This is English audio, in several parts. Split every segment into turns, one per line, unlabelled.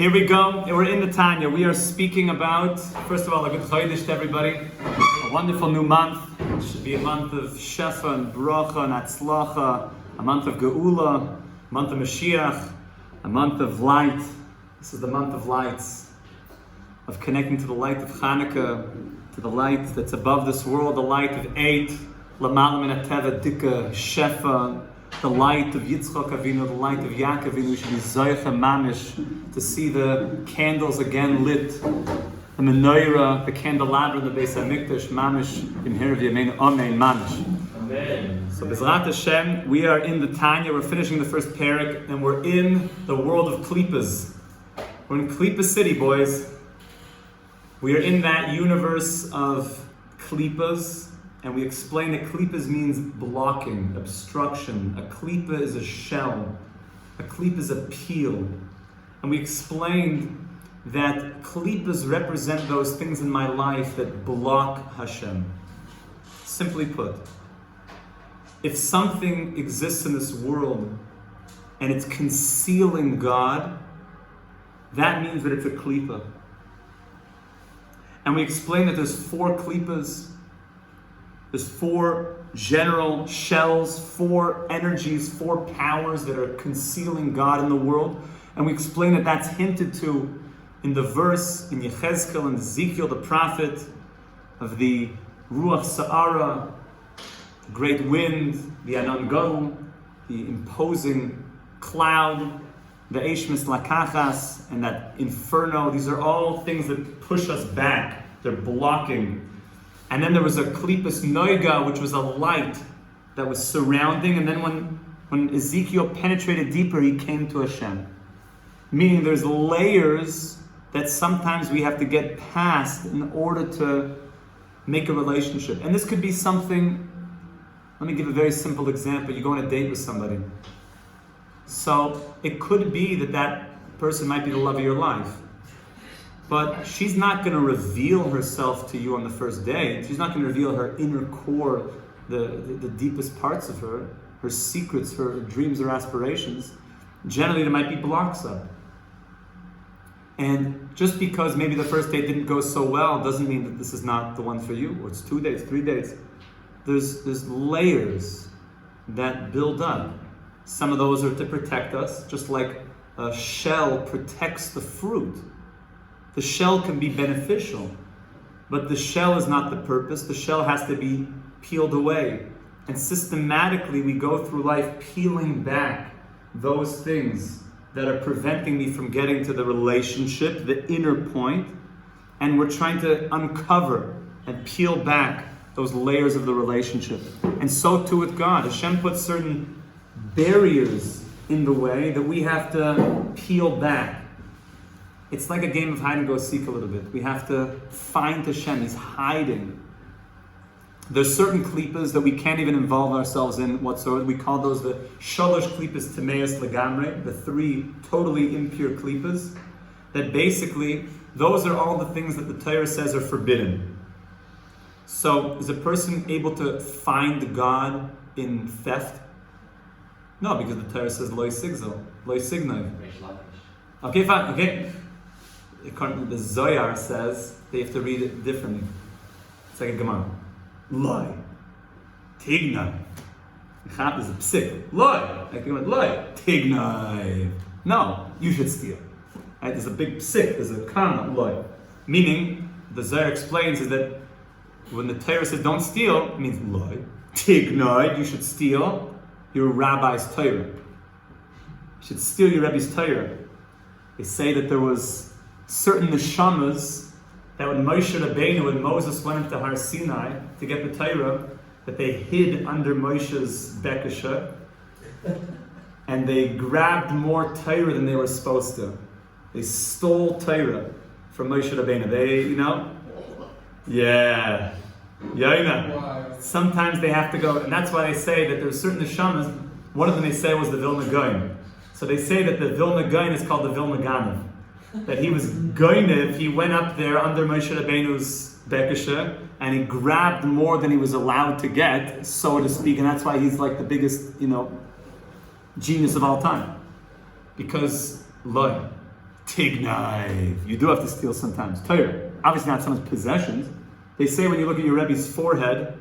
Here we go. We're in the Tanya. We are speaking about, first of all, a good chodesh to everybody. A wonderful new month. It should be a month of shefa and bracha and atzlacha, a month of geula, a month of Mashiach, a month of light. This is the month of lights, of connecting to the light of Hanukkah, to the light that's above this world, the light of eight, Lamala min hateva dika shefa, the light of Yitzchak Avinu, the light of Yaakov Avinu. Should be zoicha mamish to see the candles again lit, the menorah, the candelabra, the Beis Hamikdash mamish in here of Yameinu Amen mamish. Amen. So Bezrat Hashem, we are in the Tanya. We're finishing the first parak, and we're in the world of Klipas. We're in Klipas city, boys. We are in that universe of Klipas. And we explain that Klipas means blocking, obstruction. A klipa is a shell. A klipa is a peel. And we explained that klipas represent those things in my life that block Hashem. Simply put, if something exists in this world and it's concealing God, that means that it's a klipa. And we explained that there's four klipas. There's four general shells, four energies, four powers that are concealing God in the world. And we explain that that's hinted to in the verse in Yechezkel and Ezekiel, the prophet, of the Ruach Sa'ara, the great wind, the Anan Gadol, the imposing cloud, the Eishmis Lakachas, and that inferno. These are all things that push us back. They're blocking. And then there was a Klipas Noiga, which was a light that was surrounding. And then when Ezekiel penetrated deeper, he came to Hashem. Meaning there's layers that sometimes we have to get past in order to make a relationship. And this could be something, let me give a very simple example. You go on a date with somebody. So it could be that person might be the love of your life. But she's not going to reveal herself to you on the first day. She's not going to reveal her inner core, the deepest parts of her secrets, her dreams, her aspirations. Generally, there might be blocks up. And just because maybe the first date didn't go so well doesn't mean that this is not the one for you, or it's 2 dates, 3 dates. There's layers that build up. Some of those are to protect us, just like a shell protects the fruit. The shell can be beneficial, but the shell is not the purpose. The shell has to be peeled away. And systematically we go through life peeling back those things that are preventing me from getting to the relationship, the inner point, and we're trying to uncover and peel back those layers of the relationship. And so too with God. Hashem puts certain barriers in the way that we have to peel back. It's like a game of hide and go seek a little bit. We have to find Hashem. He's hiding. There's certain klipas that we can't even involve ourselves in whatsoever. We call those the shalosh klipas temeas legamre, the three totally impure klipas. That basically, those are all the things that the Torah says are forbidden. So, is a person able to find God in theft? No, because the Torah says loy sigzel, loy signal. Okay, fine. Okay. The Zohar says they have to read it differently. It's like a Gemara. Loi. Tignai. Chat is a psik. Loi. Like you went, loi. Tignai. No, you should steal. Right? There's a big psik. There's a kana, loi. Meaning, the Zohar explains is that when the Torah says don't steal, it means loi. Tignai. You should steal your rabbi's Torah. You should steal your rabbi's Torah. They say that there was certain neshamas that when Moshe Rabbeinu, when Moses went into Har Sinai to get the Torah, that they hid under Moshe's bekasha, and they grabbed more Torah than they were supposed to. They stole Torah from Moshe Rabbeinu. Sometimes they have to go, and that's why they say that there's certain neshamas. One of them they say was the Vilna Gaon. So they say that the Vilna Gaon is called the Vilna Ganav. That he was goinev, he went up there under Moshe Rabbeinu's bekasha, and he grabbed more than he was allowed to get, so to speak, and that's why he's like the biggest, genius of all time. Because, loy, Tignive. You do have to steal sometimes. Torah. Obviously not someone's possessions. They say when you look at your Rebbe's forehead,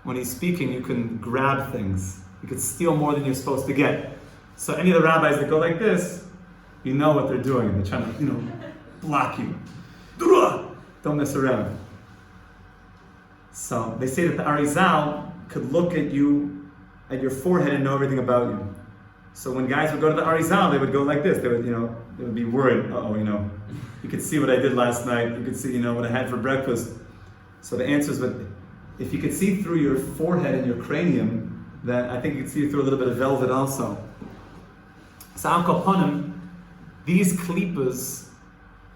when he's speaking, you can grab things. You could steal more than you're supposed to get. So any of the rabbis that go like this, you know what they're doing. They're trying to, block you. Don't mess around. So they say that the Arizal could look at you, at your forehead, and know everything about you. So when guys would go to the Arizal, they would go like this. They would be worried. You could see what I did last night. You could see, what I had for breakfast. So the answer is, but if you could see through your forehead and your cranium, then I think you could see through a little bit of velvet also. So Al Kaponim, these Klipas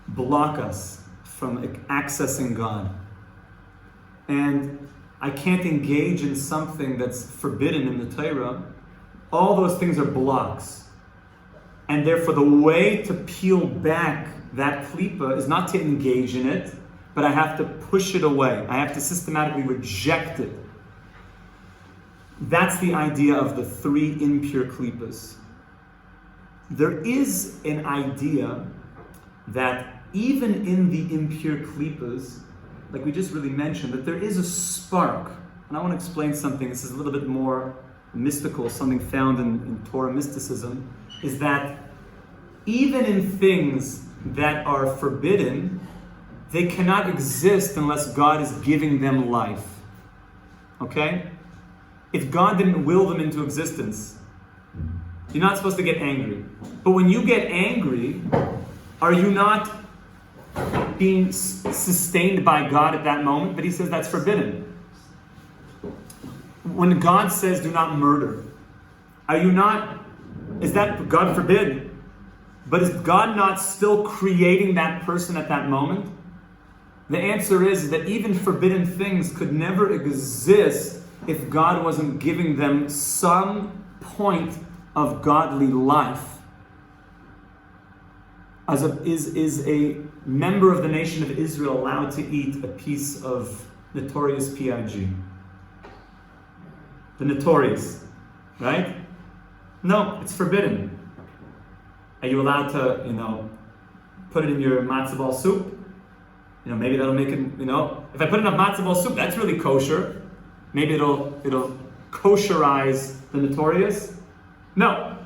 block us from accessing God. And I can't engage in something that's forbidden in the Torah. All those things are blocks. And therefore the way to peel back that klipa is not to engage in it, but I have to push it away. I have to systematically reject it. That's the idea of the 3 impure klipas. There is an idea that even in the impure klipas, like we just really mentioned, that there is a spark. And I want to explain something. This is a little bit more mystical, something found in Torah mysticism, is that even in things that are forbidden, they cannot exist unless God is giving them life. Okay? If God didn't will them into existence, you're not supposed to get angry. But when you get angry, are you not being sustained by God at that moment? But he says that's forbidden. When God says do not murder, are you not, is that God forbid? But is God not still creating that person at that moment? The answer is that even forbidden things could never exist if God wasn't giving them some point of godly life. Is a member of the nation of Israel allowed to eat a piece of notorious PIG? The notorious, right? No, it's forbidden. Are you allowed to, put it in your matzo ball soup? Maybe that'll make it, if I put enough matzo ball soup, that's really kosher. Maybe it'll kosherize the notorious. No.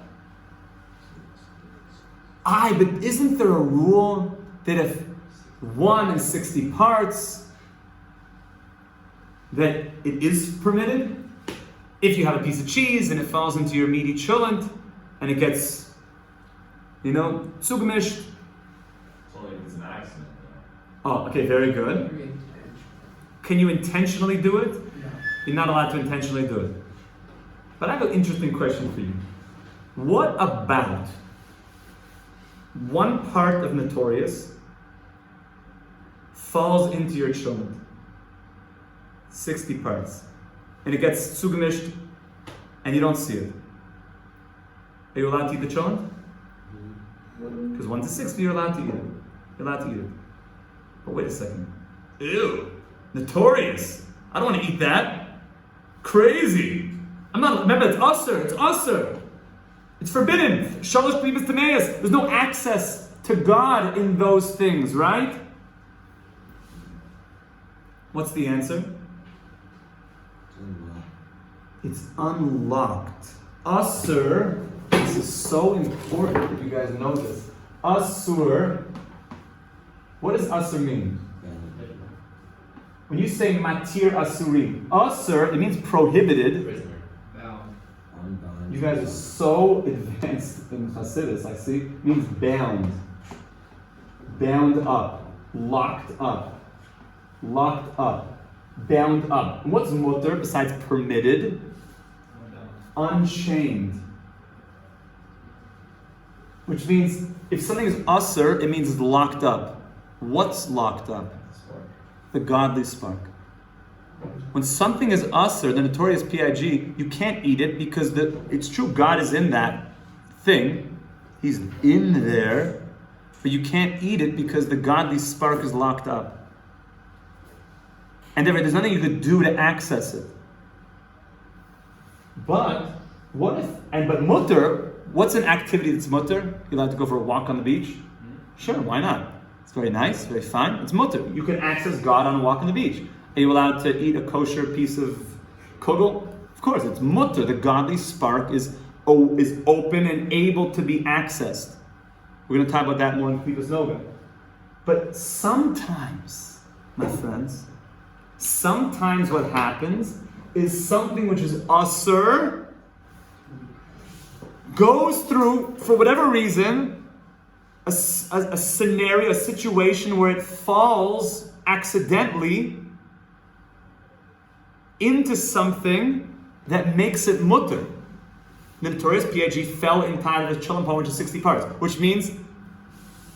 But isn't there a rule that if 1 in 60 parts, that it is permitted? If you have a piece of cheese and it falls into your meaty chulent and it gets, zugemished.
It's only if it's an accident.
Oh, okay, very good. Can you intentionally do it? No. You're not allowed to intentionally do it. But I have an interesting question for you. What about 1 part of notorious falls into your chulent? 60 parts. And it gets zugemished and you don't see it. Are you allowed to eat the chulent? Because 1 to 60 you're allowed to eat it. You're allowed to eat it. But wait a second. Ew. Notorious. I don't want to eat that. Crazy. Remember, it's usher. It's usher. It's forbidden. Shalosh Klipas Tameas. There's no access to God in those things, right? What's the answer? It's unlocked. Asur, this is so important if you guys know this. Asur, what does asur mean? When you say matir asuri, asur, it means prohibited. You guys are so advanced in Hasidus, I see. It means bound. Bound up. Locked up. Locked up. Bound up. And what's mutter besides permitted? Unchained. Which means if something is usr, it means it's locked up. What's locked up? The godly spark. When something is usr, the notorious PIG, you can't eat it because it's true, God is in that thing. He's in there. But you can't eat it because the godly spark is locked up. And therefore, there's nothing you could do to access it. But what if? But mutter, what's an activity that's mutter? You're allowed to go for a walk on the beach. Sure, why not? It's very nice, very fun. It's mutter. You can access God on a walk on the beach. Are you allowed to eat a kosher piece of kugel? Of course, it's mutter. The godly spark is open and able to be accessed. We're going to talk about that more in Klipas Noga. But sometimes, my friends, sometimes what happens is something which is asur goes through, for whatever reason, a scenario, a situation where it falls accidentally into something that makes it mutter. The notorious PIG fell in time of the Cholam poem, which is 60 parts, which means,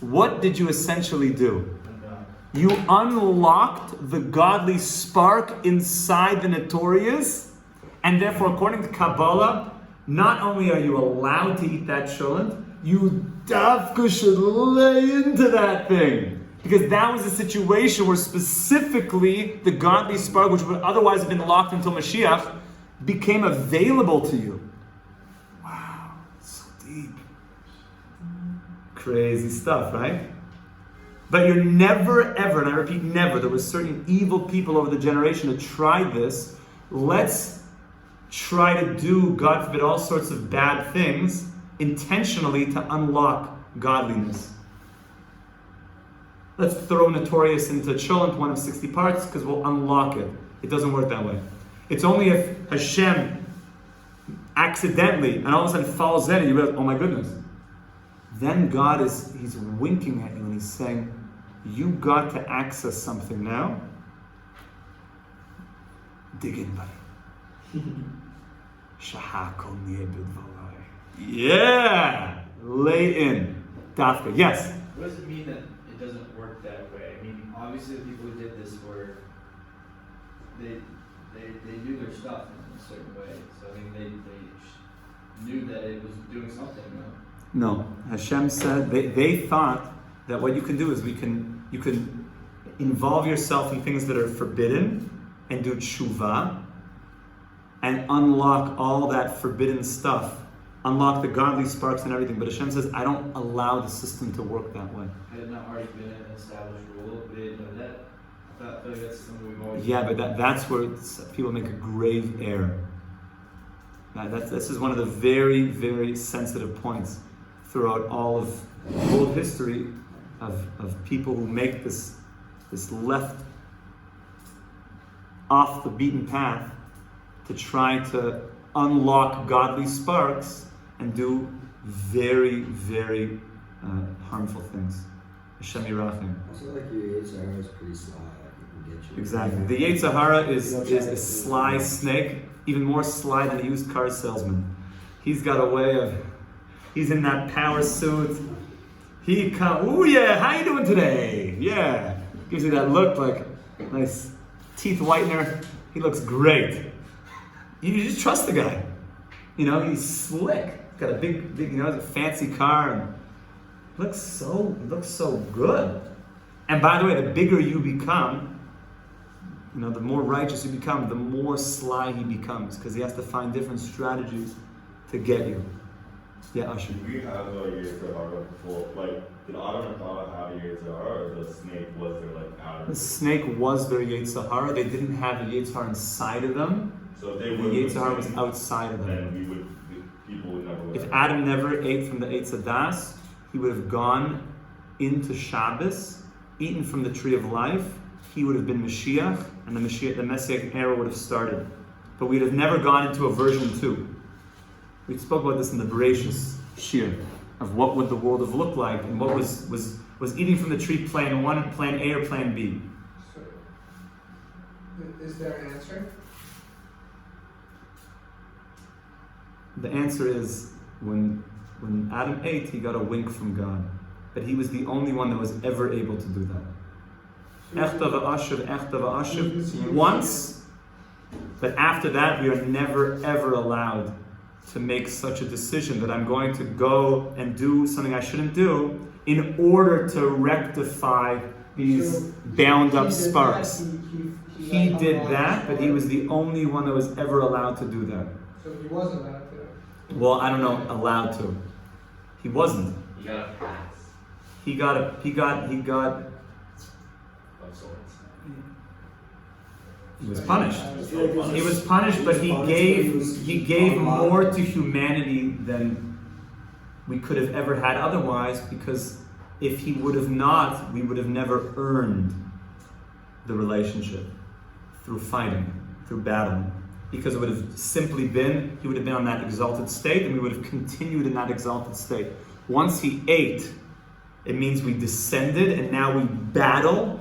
what did you essentially do? You unlocked the godly spark inside the notorious, and therefore, according to Kabbalah, not only are you allowed to eat that cholent, you dafka should lay into that thing. Because that was a situation where specifically the godly spark, which would otherwise have been locked until Mashiach, became available to you. Wow, so deep. Crazy stuff, right? But you're never, ever, and I repeat, never, there were certain evil people over the generation that tried this. Let's try to do, God forbid, all sorts of bad things intentionally to unlock godliness. Let's throw Notorious into Cholent, one of 60 parts, because we'll unlock it. It doesn't work that way. It's only if Hashem accidentally, and all of a sudden falls in, and you realize, oh my goodness. Then God he's winking at you and he's saying, you got to access something now. Dig in, buddy. Yeah! Lay in. Dafka. Yes?
What does it mean that it doesn't work that way? I mean, obviously the people who did this were, they knew their stuff in a certain way. So I mean, they knew that it was doing something,
No. Hashem said, they thought that what you can do is you can involve yourself in things that are forbidden and do tshuva and unlock all that forbidden stuff, unlock the godly sparks and everything. But Hashem says, I don't allow the system to work that way.
Had it not already been an established rule, we didn't know that. I feel like that's something we've always
but that's where people make a grave error. This is one of the very, very sensitive points throughout all of old history of people who make this left off the beaten path to try to unlock godly sparks and do very, very harmful things. Hashem Yirachim.
Also, like your Yetzirah is pretty sly. Like it can get you.
Exactly. The Yetzirah is a sly snake, even more sly than a used car salesman. He's got a way of. He's in that power suit. He comes. Oh yeah, how you doing today? Yeah, gives you that look like nice teeth whitener. He looks great. You just trust the guy. You know, he's slick. Got a big, has a fancy car and looks so good. And by the way, the bigger you become, the more righteous you become, the more sly he becomes, because he has to find different strategies to get you. Yeah, Usher.
Do we have a Yetzirah before? Like, did Adam and Chava have a Yetzirah, or the snake was their Adam?
The snake was their Yetzirah. They didn't have a Yetzirah inside of them.
So if they
the
were
Yetzirah was outside of them.
Then people would never.
If Adam never ate from the Eitz Hadas, he would have gone into Shabbos, eaten from the tree of life. He would have been Mashiach, and the Messianic era would have started. But we'd have never gone into a version 2. We spoke about this in the Bereshis Shir of what would the world have looked like, and what was eating from the tree plan 1, plan A, or plan B.
So, is there an answer?
The answer is when Adam ate, he got a wink from God. But he was the only one that was ever able to do that. Echta v'ashiv, once, but after that we are never ever allowed to make such a decision that I'm going to go and do something I shouldn't do in order to rectify these bound up sparks. He did that, but he was the only one that was ever allowed to do that.
So he wasn't allowed to.
Well, I don't know, allowed to. He wasn't.
You got a pass.
he got
Of sorts.
he was punished. He was punished, but he gave more to humanity than we could have ever had otherwise, because if he would have not, we would have never earned the relationship through fighting, through battling. Because it would have simply been, he would have been on that exalted state, and we would have continued in that exalted state. Once he ate, it means we descended, and now we battle.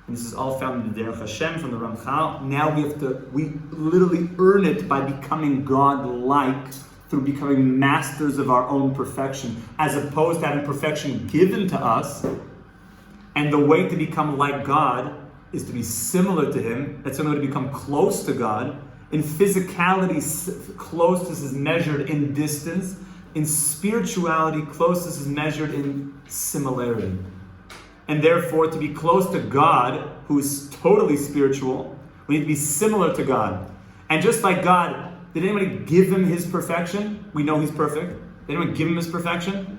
And this is all found in the Derech Hashem from the Ramchal. Now we literally earn it by becoming God-like, through becoming masters of our own perfection, as opposed to having perfection given to us. And the way to become like God is to be similar to Him. That's the only way to become close to God. In physicality, closeness is measured in distance. In spirituality, closeness is measured in similarity. And therefore, to be close to God, who is totally spiritual, we need to be similar to God. And just like God, did anybody give Him His perfection? We know He's perfect. Did anyone give Him His perfection?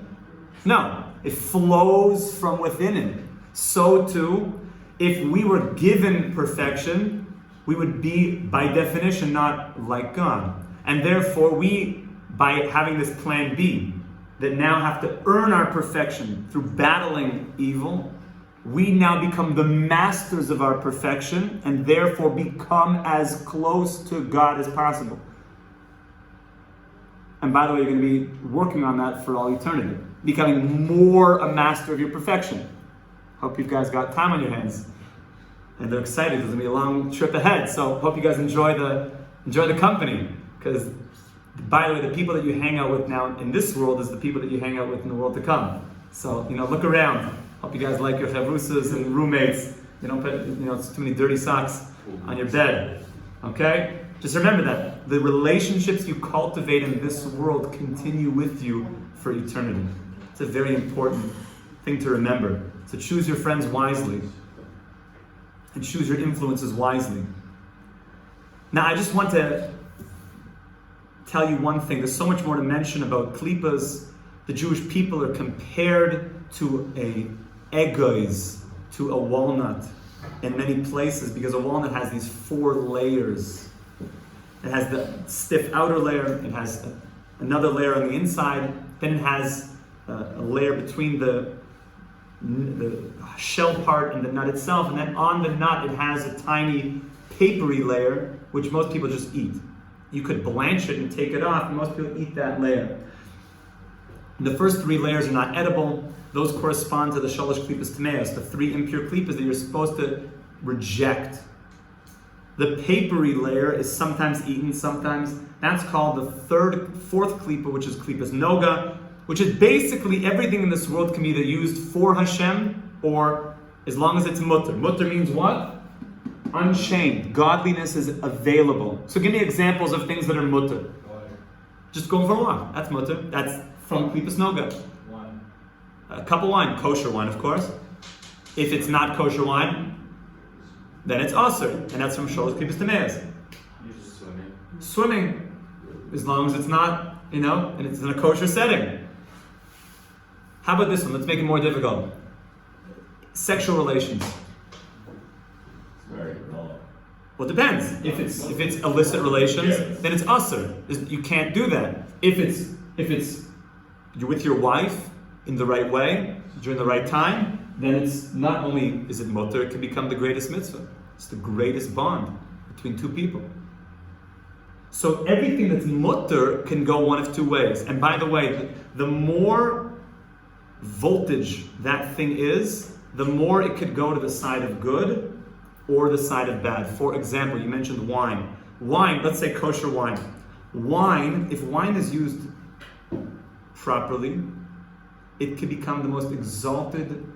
No. It flows from within Him. So too, if we were given perfection, we would be, by definition, not like God. And therefore, we, by having this plan B, that now have to earn our perfection through battling evil, we now become the masters of our perfection, and therefore become as close to God as possible. And by the way, you're going to be working on that for all eternity. Becoming more a master of your perfection. Hope you guys got time on your hands. And they're excited. There's going to be a long trip ahead. So hope you guys enjoy the company. Because, by the way, the people that you hang out with now in this world is the people that you hang out with in the world to come. So, look around. Hope you guys like your chavrusas and roommates. You don't put, too many dirty socks on your bed. Okay? Just remember that. The relationships you cultivate in this world continue with you for eternity. It's a very important thing to remember. So choose your friends wisely. And choose your influences wisely. Now, I just want to tell you one thing. There's so much more to mention about Klipas. The Jewish people are compared to a egois, to a walnut in many places, because a walnut has these 4 layers. It has the stiff outer layer, it has another layer on the inside, then it has a layer between the shell part and the nut itself, and then on the nut it has a tiny papery layer, which most people just eat. You could blanch it and take it off, and most people eat that layer. The first 3 layers are not edible. Those correspond to the Shalosh Klipas Tameos, the 3 impure klipas that you're supposed to reject. The papery layer is sometimes eaten, sometimes. That's called the 4th klipa, which is Klipas Noga, which is basically everything in this world can be either used for Hashem or as long as it's mutter. Mutter means what? Unchained. Godliness is available. So give me examples of things that are mutter. Just going for a walk. That's mutter. That's from Klipas Noga.
Wine.
A cup of wine. Kosher wine, of course. If it's not kosher wine, then it's aser. And that's from Shalosh Klipas Tameos.
Just swimming.
Swimming. As long as it's not, and it's in a kosher setting. How about this one? Let's make it more difficult. Sexual relations.
It's very vanilla.
Well, it depends. If it's illicit relations, then it's aser. You can't do that. If it's you're with your wife in the right way during the right time, then it's not only is it mutter, it can become the greatest mitzvah. It's the greatest bond between 2 people. So everything that's mutter can go one of 2 ways. And by the way, the more voltage that thing is, the more it could go to the side of good or the side of bad. For example, you mentioned wine. Wine, let's say kosher wine. Wine, if wine is used properly, it can become the most exalted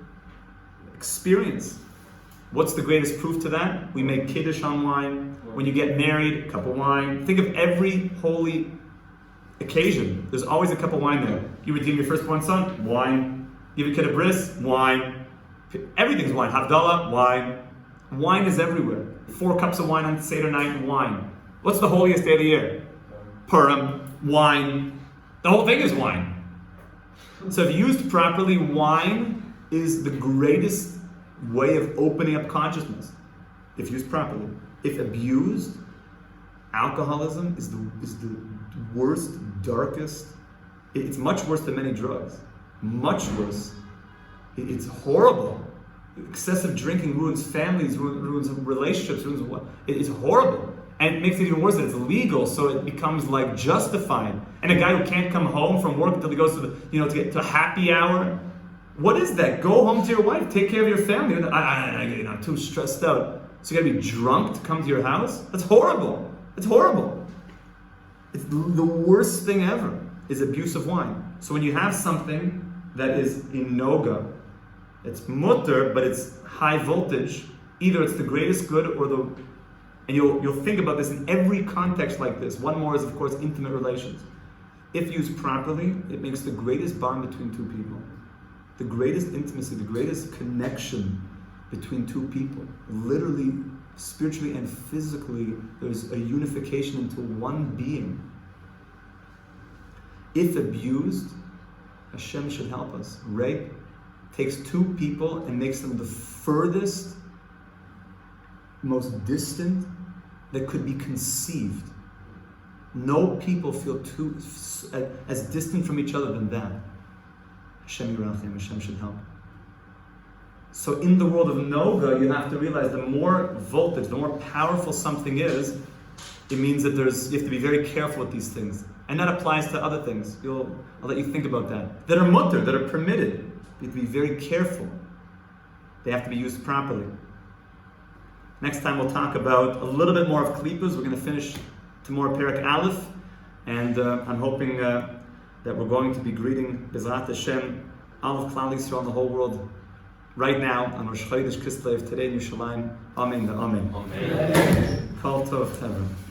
experience. What's the greatest proof to that? We make kiddush on wine. When you get married, a cup of wine. Think of every holy occasion. There's always a cup of wine there. You redeem your firstborn son? Wine. Give a kid a bris? Wine. Everything's wine. Havdalah? Wine. Wine is everywhere. 4 cups of wine on Seder night, wine. What's the holiest day of the year? Purim. Wine. The whole thing is wine. So if used properly, wine is the greatest way of opening up consciousness, if used properly. If abused, alcoholism is the worst, darkest. It's much worse than many drugs. Much worse. It's horrible. Excessive drinking ruins families, ruins relationships, ruins what? It's horrible. And it makes it even worse that it's legal, so it becomes like justified. And a guy who can't come home from work until he goes to to get to a happy hour. What is that? Go home to your wife, take care of your family. I'm too stressed out. So you gotta be drunk to come to your house? That's horrible. It's horrible. It's the worst thing ever is abuse of wine. So when you have something that is in noga, it's mutter, but it's high voltage, either it's the greatest good or and you'll think about this in every context like this. One more is, of course, intimate relations. If used properly, it makes the greatest bond between two people. The greatest intimacy, the greatest connection between two people. Literally, spiritually and physically, there's a unification into one being. If abused, Hashem should help us. Rape takes two people and makes them the furthest, most distant that could be conceived. No people feel as distant from each other than that. Hashem Yirachim, Hashem should help. So in the world of Noga, you have to realize the more voltage, the more powerful something is, it means that you have to be very careful with these things. And that applies to other things. I'll let you think about that. That are mutter, that are permitted. You have to be very careful. They have to be used properly. Next time we'll talk about a little bit more of Klipas. We're going to finish tomorrow Perek Aleph. And I'm hoping that we're going to be greeting Bezrat Hashem, all of Klal Yisrael in the whole world, right now on Rosh Chodesh Kislev, today in Yerushalayim. Amen. Amen. Kol Tov Tevra.